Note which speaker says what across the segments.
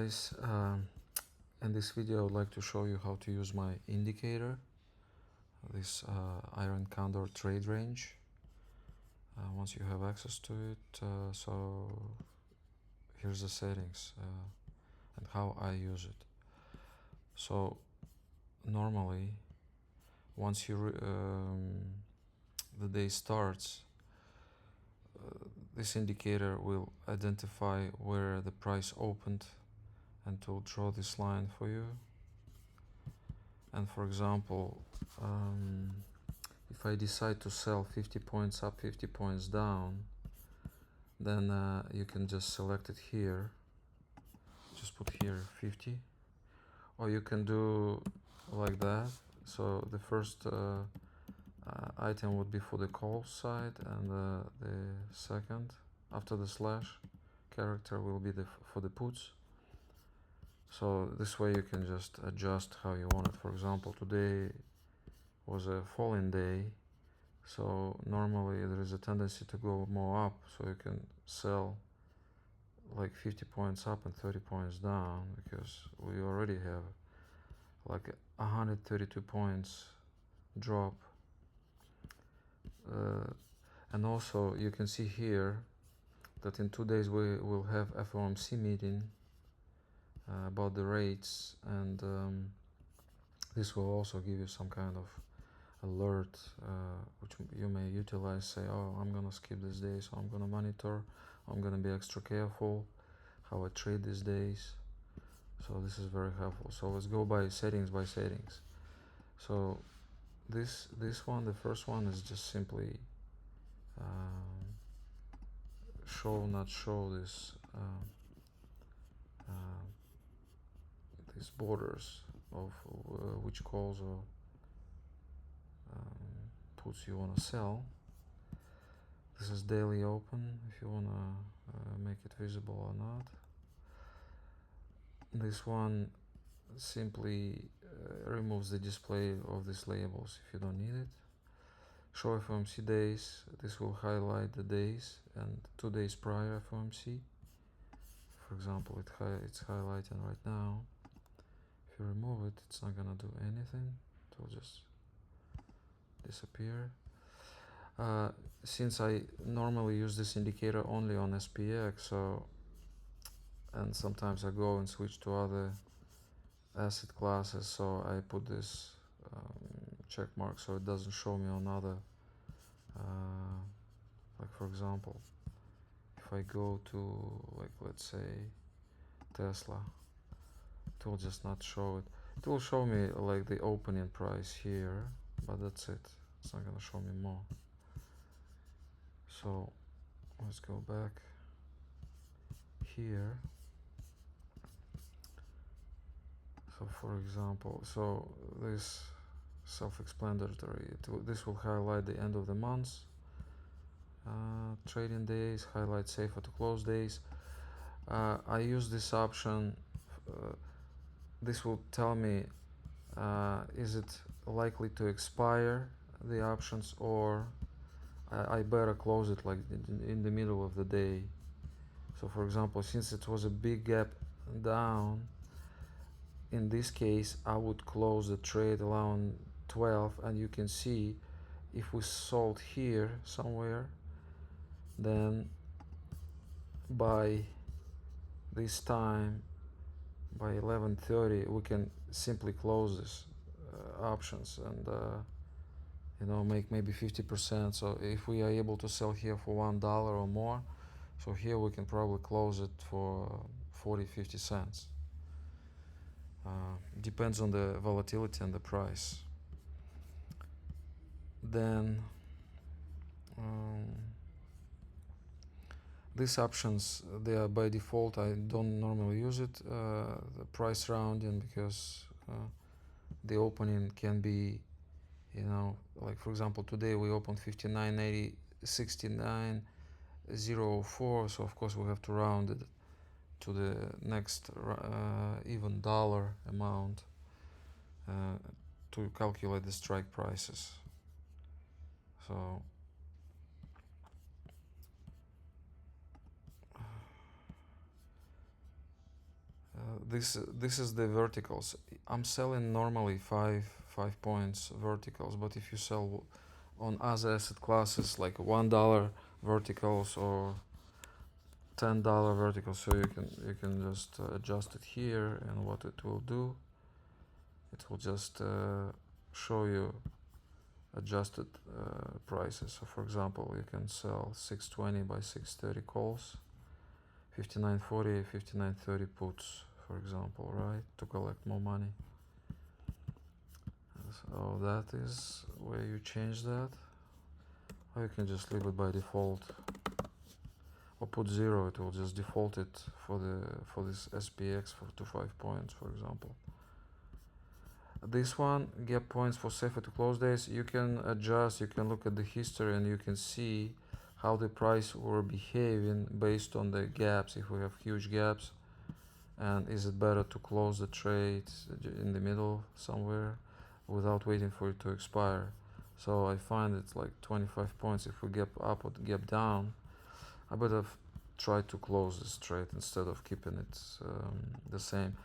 Speaker 1: Guys, in this video I would like to show you how to use my indicator, this Iron Condor trade range. Once you have access to it, so here's the settings and how I use it. So normally once the day starts, this indicator will identify where the price opened and to draw this line for you. And for example, if I decide to sell 50 points up, 50 points down, then you can just select it here, just put here 50, or you can do like that. So the first item would be for the call side, and the second after the slash character will be for the puts. So this way you can just adjust how you want it. For example, today was a falling day, so normally there is a tendency to go more up, so you can sell like 50 points up and 30 points down, because we already have like 132 points drop. And also you can see here that in 2 days we will have FOMC meeting about the rates, and this will also give you some kind of alert which you may utilize. Say, oh, I'm gonna skip this day, so I'm gonna monitor, I'm gonna be extra careful how I trade these days. So this is very helpful. So let's go by settings. So this one, the first one, is just simply show, not show this these borders of which calls or puts you want to sell. This is daily open, if you want to make it visible or not. This one simply removes the display of these labels if you don't need it. Show FOMC days. This will highlight the days and 2 days prior FOMC. For example, it's highlighting right now. If you remove it, it's not gonna do anything. It will just disappear. Since I normally use this indicator only on SPX, and sometimes I go and switch to other asset classes, so I put this check mark so it doesn't show me on other, like for example, if I go to, like, let's say Tesla, it will just not show it. It will show me like the opening price here, but that's it. It's not gonna show me more. So let's go back here. So for example, so this self-explanatory, this will highlight the end of the month, trading days, highlight safer to close days. I use this option. This will tell me is it likely to expire, the options, or I better close it like in the middle of the day. So for example, since it was a big gap down, in this case I would close the trade around 12, and you can see if we sold here somewhere, then by this time, by 11:30, we can simply close this options and make maybe 50%. So if we are able to sell here for $1 or more, so here we can probably close it for 40-50 cents. Depends on the volatility and the price. Then these options, they are by default. I don't normally use it, the price rounding, because the opening can be, like for example today we opened 59.80, 69.004, so of course we have to round it to the next even dollar amount to calculate the strike prices. So This is the verticals. I'm selling normally five points verticals, but if you sell on other asset classes like $1 verticals or $10 verticals, so you can just adjust it here, and what it will do, it will just show you adjusted prices. So for example, you can sell 620 by 630 calls, 5940, 5930 puts, for example, right, to collect more money. So that is where you change that, or you can just leave it by default, or put 0. It will just default it for this SPX to 5 points, for example. This one, gap points for safer to close days, you can adjust, you can look at the history, and you can see how the price were behaving based on the gaps. If we have huge gaps, and is it better to close the trade in the middle somewhere without waiting for it to expire. So I find it's like 25 points. If we gap up or gap down, I better have tried to close this trade instead of keeping it the same,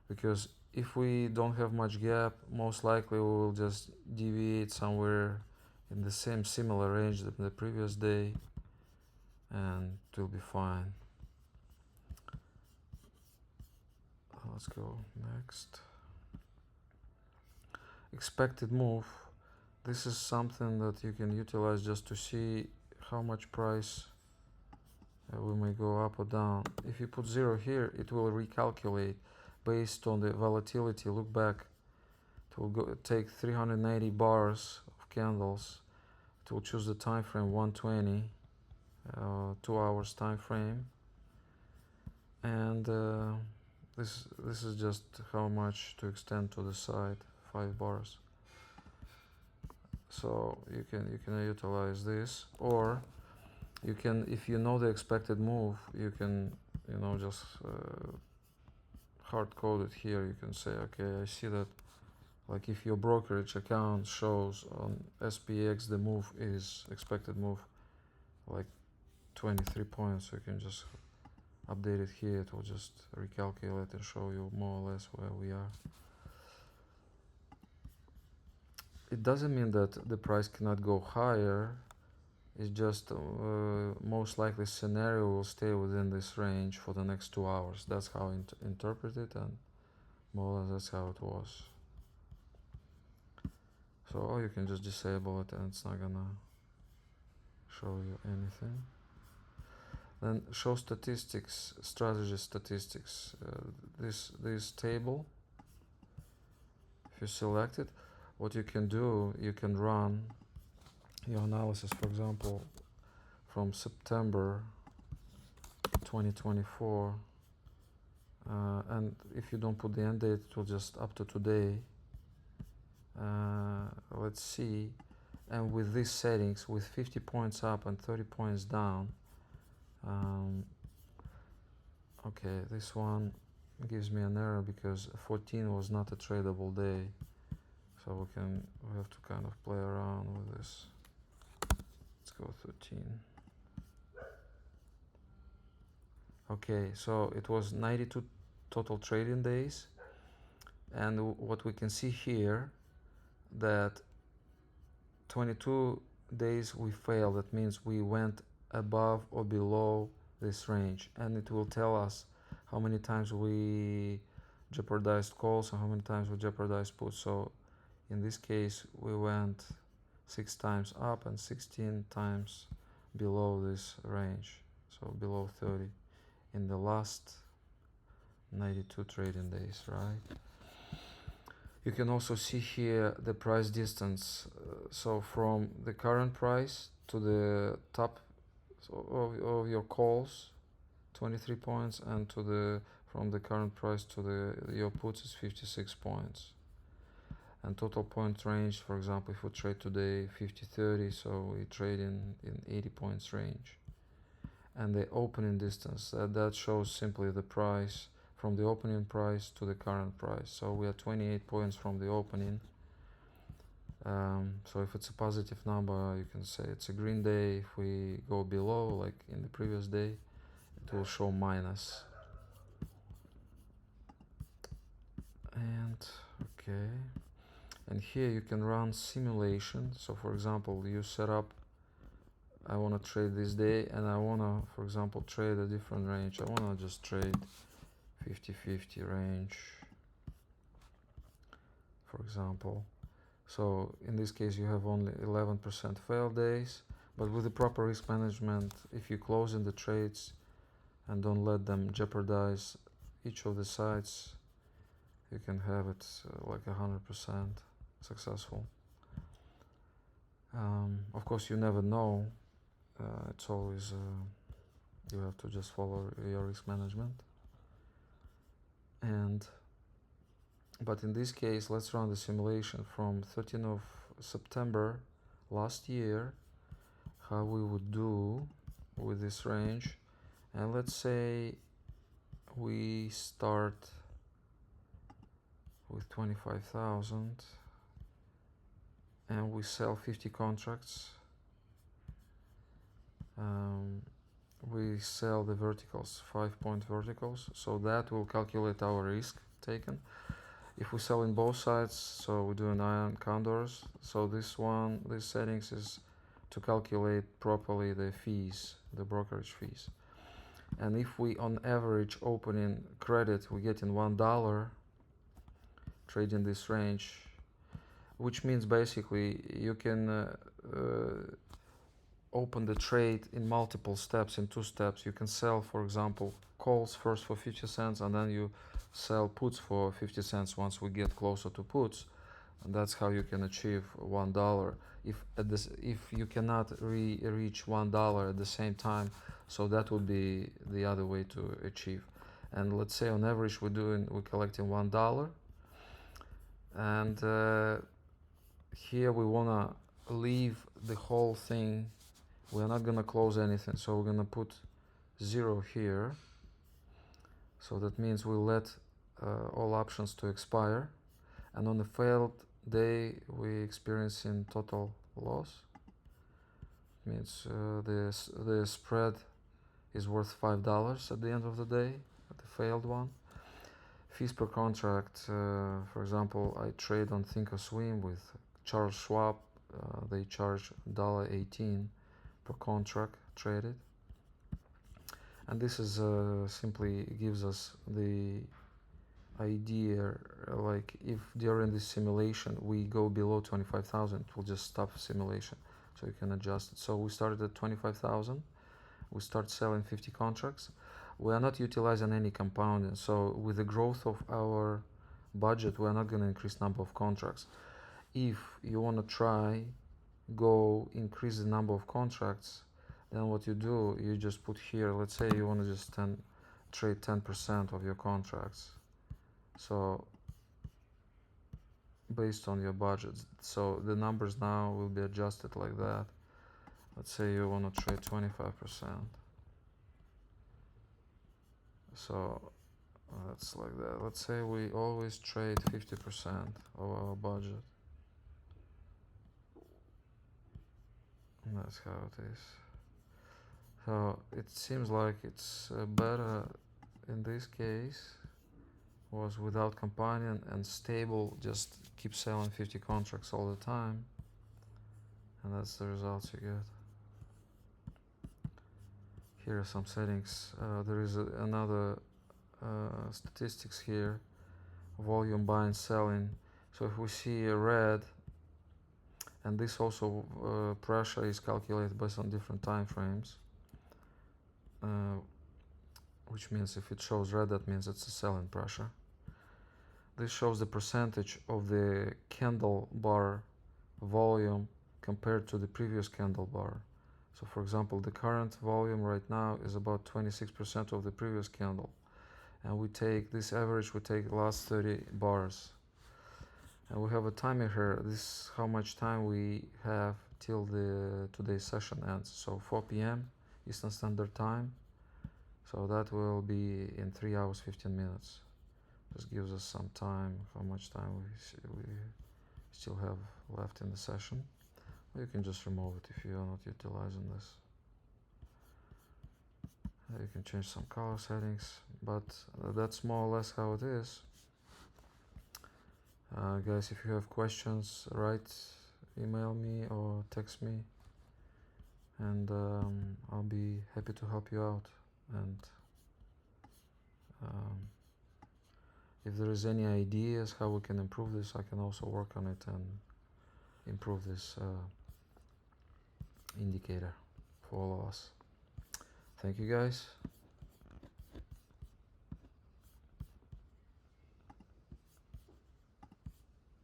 Speaker 1: because if we don't have much gap, most likely we will just deviate somewhere in the similar range than the previous day, and it will be fine. Let's go next. Expected move. This is something that you can utilize just to see how much price we may go up or down. If you put 0 here, it will recalculate based on the volatility. Look back, it will take 380 bars of candles. It will choose the time frame 120, 2 hours time frame, and this is just how much to extend to the side, 5 bars. So you can utilize this, or you can, if you know the expected move, you can just hard code it here. You can say, okay, I see that, like if your brokerage account shows on SPX the move is expected move like 23 points, so you can just update it here. It will just recalculate and show you more or less where we are. It doesn't mean that the price cannot go higher. It's just most likely scenario will stay within this range for the next 2 hours. That's how I interpret it, and more or less that's how it was. So, or you can just disable it and it's not gonna show you anything. Then show statistics, strategy statistics. This table, if you select it, what you can do, you can run your analysis, for example, from September 2024, and if you don't put the end date, it will just up to today. Let's see, and with these settings, with 50 points up and 30 points down, okay, this one gives me an error because 14 was not a tradable day, so we have to kind of play around with this. Let's go 13. Okay, so it was 92 total trading days, and what we can see here, that 22 days we failed. That means we went above or below this range, and it will tell us how many times we jeopardized calls and how many times we jeopardized puts. So in this case we went 6 times up and 16 times below this range, so below 30 in the last 92 trading days, right? You can also see here the price distance, so from the current price to the top of your calls, 23 points, and from the current price to your puts is 56 points. And total point range, for example, if we trade today 50-30, so we trade in 80 points range. And the opening distance, that shows simply the price from the opening price to the current price. So we are 28 points from the opening. So if it's a positive number, you can say it's a green day. If we go below, like in the previous day, it will show minus. And okay, and here you can run simulation. So for example, you set up, I want to trade this day, and I want to, for example, trade a different range. I want to just trade 50-50 range, for example. So in this case you have only 11% fail days, but with the proper risk management, if you close in the trades and don't let them jeopardize each of the sides, you can have it like 100% successful. Of course you never know, it's always you have to just follow your risk management. And but in this case, let's run the simulation from 13th of September last year, how we would do with this range. And let's say we start with 25,000 and we sell 50 contracts. We sell the verticals, 5-point verticals, so that will calculate our risk taken. If we sell in both sides, so we do an Iron Condors, so this settings is to calculate properly the fees, the brokerage fees. And if we on average opening credit, we get in $1 trading this range, which means basically you can open the trade in multiple steps, in 2 steps. You can sell, for example, calls first for 50 cents and then you sell puts for 50 cents once we get closer to puts, and that's how you can achieve $1. If you cannot reach $1 at the same time, so that would be the other way to achieve. And let's say on average we're collecting $1, and here we wanna leave the whole thing. We're not gonna close anything, so we're gonna put 0 here. So that means we'll let all options to expire, and on the failed day we experiencing total loss. Means the spread is worth $5 at the end of the day, the failed one. Fees per contract, for example, I trade on Thinkorswim with Charles Schwab. They charge $1.18 per contract traded, and this is simply gives us the idea, like if during this simulation we go below 25,000, it will just stop simulation, so you can adjust it. So we started at 25,000, we start selling 50 contracts. We are not utilizing any compounding, so with the growth of our budget we are not going to increase number of contracts. If you want to try go increase the number of contracts, then what you do, you just put here, let's say you want to just trade 10% of your contracts, so based on your budget, so the numbers now will be adjusted like that. Let's say you want to trade 25%, so that's like that. Let's say we always trade 50% of our budget. And that's how it is. So it seems like it's better in this case was without companion and stable, just keep selling 50 contracts all the time, and that's the results you get. Here are some settings. There is another statistics here, volume buying, selling. So if we see a red, and this also pressure is calculated based on different time frames, which means if it shows red, that means it's a selling pressure. This shows the percentage of the candle bar volume compared to the previous candle bar. So for example, the current volume right now is about 26% of the previous candle, and we take this average, we take the last 30 bars, and we have a timer here. This is how much time we have till the today's session ends, so 4 p.m. Eastern Standard Time, so that will be in 3 hours 15 minutes. Just gives us some time, how much time we still have left in the session. Or you can just remove it if you are not utilizing this. You can change some color settings, but that's more or less how it is. Guys, if you have questions, email me or text me, and I'll be happy to help you out. And if there is any ideas how we can improve this, I can also work on it and improve this indicator for all of us. Thank you, guys.